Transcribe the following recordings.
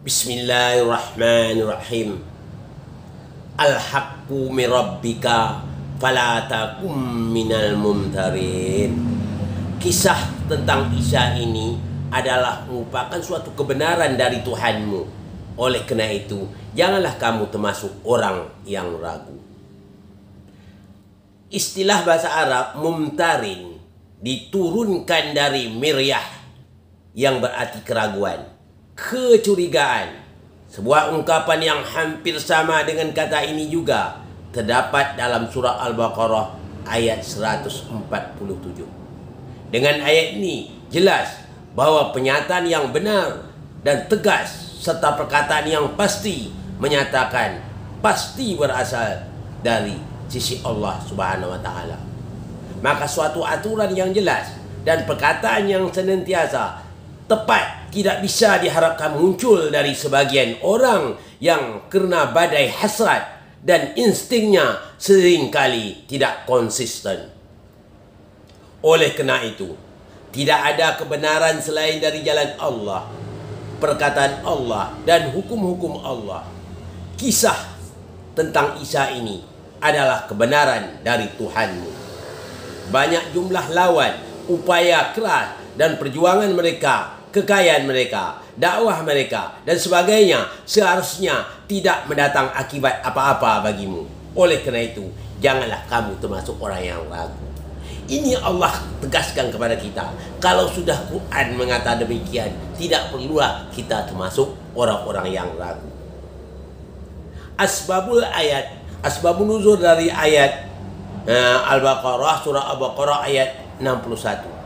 Bismillahirrahmanirrahim. Al-haqqu min rabbika fala takum minal mumtarin. Kisah tentang Isa ini adalah merupakan suatu kebenaran dari Tuhanmu. Oleh karena itu, janganlah kamu termasuk orang yang ragu. Istilah bahasa Arab mumtarin diturunkan dari miryah yang berarti keraguan, kecurigaan. Sebuah ungkapan yang hampir sama dengan kata ini juga terdapat dalam surah Al-Baqarah ayat 147. Dengan ayat ini jelas bahwa pernyataan yang benar dan tegas serta perkataan yang pasti menyatakan pasti berasal dari sisi Allah Subhanahu wa taala. Maka suatu aturan yang jelas dan perkataan yang senantiasa tepat tidak bisa diharapkan muncul dari sebagian orang yang kerana badai hasrat dan instingnya seringkali tidak konsisten. Oleh kerana itu, tidak ada kebenaran selain dari jalan Allah, perkataan Allah dan hukum-hukum Allah. Kisah tentang Isa ini adalah kebenaran dari Tuhanmu. Banyak jumlah lawan, upaya keras dan perjuangan mereka, kekayaan mereka, dakwah mereka dan sebagainya seharusnya tidak mendatang akibat apa-apa bagimu. Oleh kerana itu, janganlah kamu termasuk orang yang ragu. Ini Allah tegaskan kepada kita. Kalau sudah Quran mengatakan demikian, tidak perlulah kita termasuk orang-orang yang ragu. Asbabul ayat, asbabun nuzul dari ayat Al-Baqarah, surah Al-Baqarah ayat 61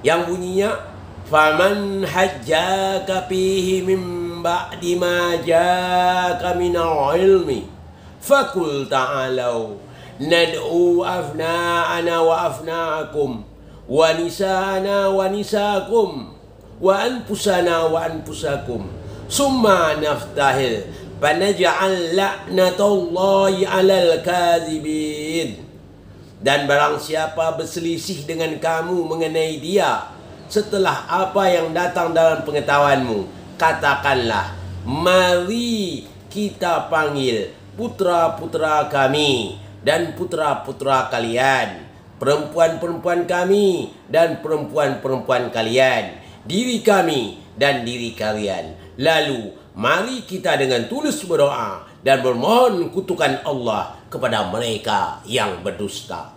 yang bunyinya faman hajjaka fihi min ba'di ma ja'aka minal ilmi fakul ta'alau nad'u afna'ana wa afna'akum wa nisa'ana wa nisa'akum wa anfusana wa anfusakum summa naftahil fanaj'al la'natallahi 'alal kadhibin. Dan barang siapa berselisih dengan kamu mengenai dia setelah apa yang datang dalam pengetahuanmu, katakanlah, mari kita panggil putra-putra kami dan putra-putra kalian, perempuan-perempuan kami dan perempuan-perempuan kalian, diri kami dan diri kalian. Lalu mari kita dengan tulus berdoa dan bermohon kutukan Allah kepada mereka yang berdusta.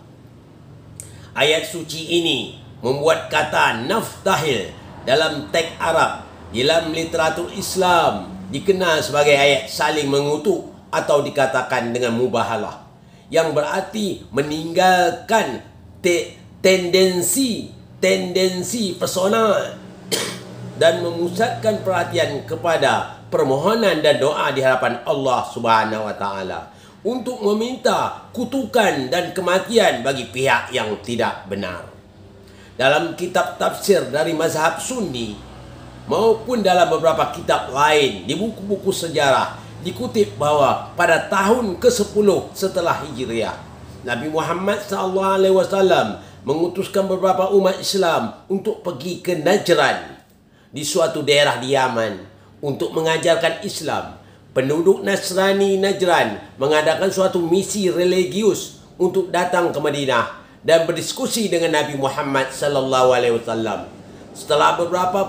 Ayat suci ini membuat kata naftahil dalam teks Arab dalam literatur Islam dikenal sebagai ayat saling mengutuk atau dikatakan dengan mubahalah, yang berarti meninggalkan tendensi personal dan memusatkan perhatian kepada permohonan dan doa di hadapan Allah Subhanahu wa taala untuk meminta kutukan dan kematian bagi pihak yang tidak benar. Dalam kitab tafsir dari mazhab Sunni maupun dalam beberapa kitab lain di buku-buku sejarah dikutip bahawa pada tahun ke-10 setelah Hijriah, Nabi Muhammad SAW mengutuskan beberapa umat Islam untuk pergi ke Najran, di suatu daerah di Yaman, untuk mengajarkan Islam. Penduduk Nasrani Najran mengadakan suatu misi religius untuk datang ke Madinah dan berdiskusi dengan Nabi Muhammad SAW. Setelah beberapa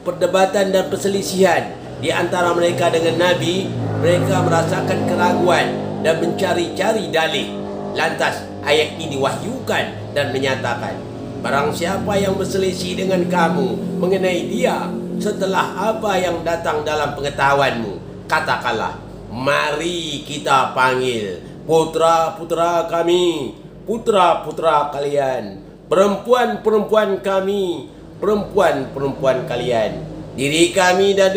perdebatan dan perselisihan di antara mereka dengan Nabi, mereka merasakan keraguan dan mencari-cari dalih. Lantas ayat ini diwahyukan dan menyatakan, barang siapa yang berselisih dengan kamu mengenai dia setelah apa yang datang dalam pengetahuanmu, katakanlah, mari kita panggil putra-putra kami, putra-putra kalian, perempuan-perempuan kami, perempuan-perempuan kalian, diri kami dan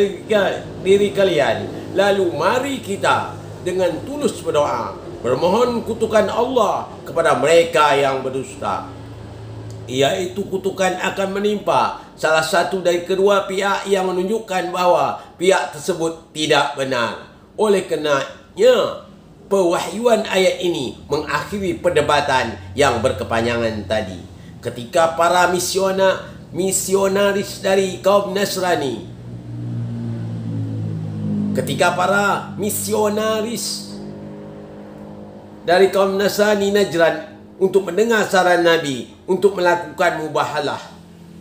diri kalian. Lalu mari kita dengan tulus berdoa, bermohon kutukan Allah kepada mereka yang berdusta, iaitu kutukan akan menimpa salah satu dari kedua pihak yang menunjukkan bahawa pihak tersebut tidak benar. Oleh karenanya, pewahyuan ayat ini mengakhiri perdebatan yang berkepanjangan tadi. Ketika para misionaris dari kaum Nasrani ketika para misionaris dari kaum Nasrani Najran untuk mendengar saran Nabi untuk melakukan mubahalah,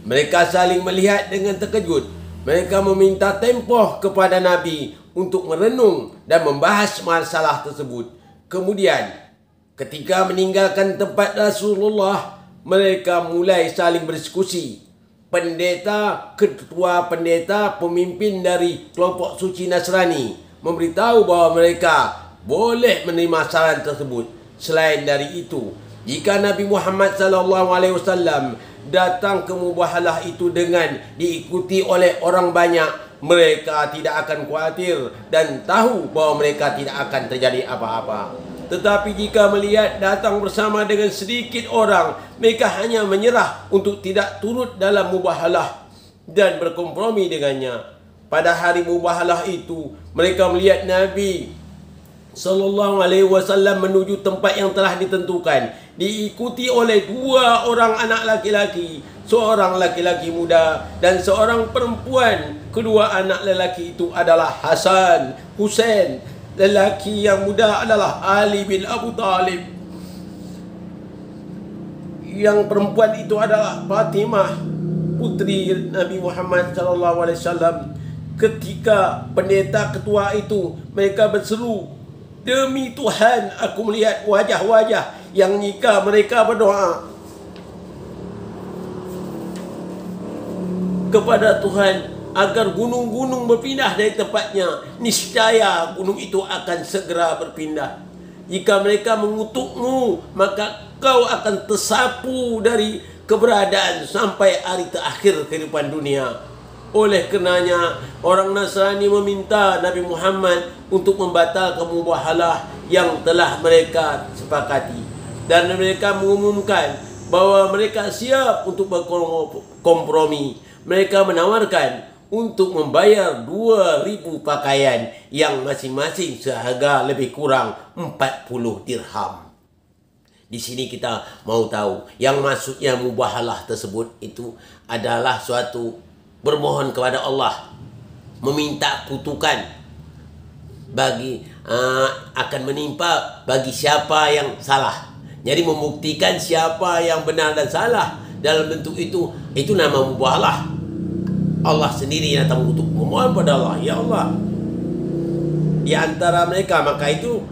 mereka saling melihat dengan terkejut. Mereka meminta tempoh kepada Nabi untuk merenung dan membahas masalah tersebut. Kemudian ketika meninggalkan tempat Rasulullah, mereka mulai saling berdiskusi. Pendeta, ketua pendeta, pemimpin dari kelompok suci Nasrani memberitahu bahawa mereka boleh menerima saran tersebut. Selain dari itu, jika Nabi Muhammad SAW datang ke mubahalah itu dengan diikuti oleh orang banyak, mereka tidak akan khawatir dan tahu bahawa mereka tidak akan terjadi apa-apa. Tetapi jika melihat datang bersama dengan sedikit orang, mereka hanya menyerah untuk tidak turut dalam mubahalah dan berkompromi dengannya. Pada hari mubahalah itu, mereka melihat Nabi SAW menuju tempat yang telah ditentukan, diikuti oleh 2 orang anak laki-laki, seorang laki-laki muda dan seorang perempuan. Kedua anak lelaki itu adalah Hasan, Husain. Lelaki yang muda adalah Ali bin Abu Talib. Yang perempuan itu adalah Fatimah, putri Nabi Muhammad SAW. Ketika pendeta ketua itu, mereka berseru, "Demi Tuhan, aku melihat wajah-wajah yang jika mereka berdoa kepada Tuhan agar gunung-gunung berpindah dari tempatnya, niscaya gunung itu akan segera berpindah. Jika mereka mengutukmu, maka kau akan tersapu dari keberadaan sampai hari terakhir kehidupan dunia." Oleh karenanya, orang Nasrani meminta Nabi Muhammad untuk membatalkan mubahalah yang telah mereka sepakati. Dan mereka mengumumkan bahawa mereka siap untuk berkompromi. Mereka menawarkan untuk membayar 2.000 pakaian yang masing-masing seharga lebih kurang 40 dirham. Di sini kita mau tahu yang maksudnya mubahalah tersebut itu adalah suatu bermohon kepada Allah, meminta kutukan bagi akan menimpa bagi siapa yang salah. Jadi membuktikan siapa yang benar dan salah dalam bentuk itu nama mubahalah. Allah sendiri yang datang untuk memohon pada Allah, "Ya Allah," di antara mereka. Maka itu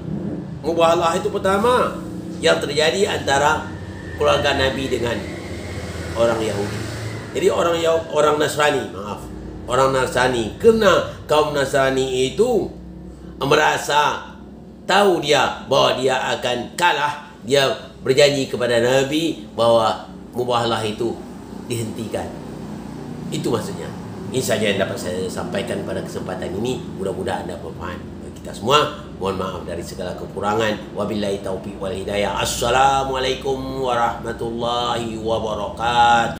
mubahalah itu pertama yang terjadi antara keluarga Nabi dengan orang Yahudi. Jadi orang Nasrani, orang Nasrani, kerana kaum Nasrani itu merasa tahu dia bahawa dia akan kalah, dia berjanji kepada Nabi bahawa mubahalah itu dihentikan. Itu maksudnya. Ini saja yang dapat saya sampaikan pada kesempatan ini. Mudah-mudahan anda bermanfaat bagi kita semua. Mohon maaf dari segala kekurangan. Wabillahi taufiq wal hidayah. Assalamualaikum warahmatullahi wabarakatuh.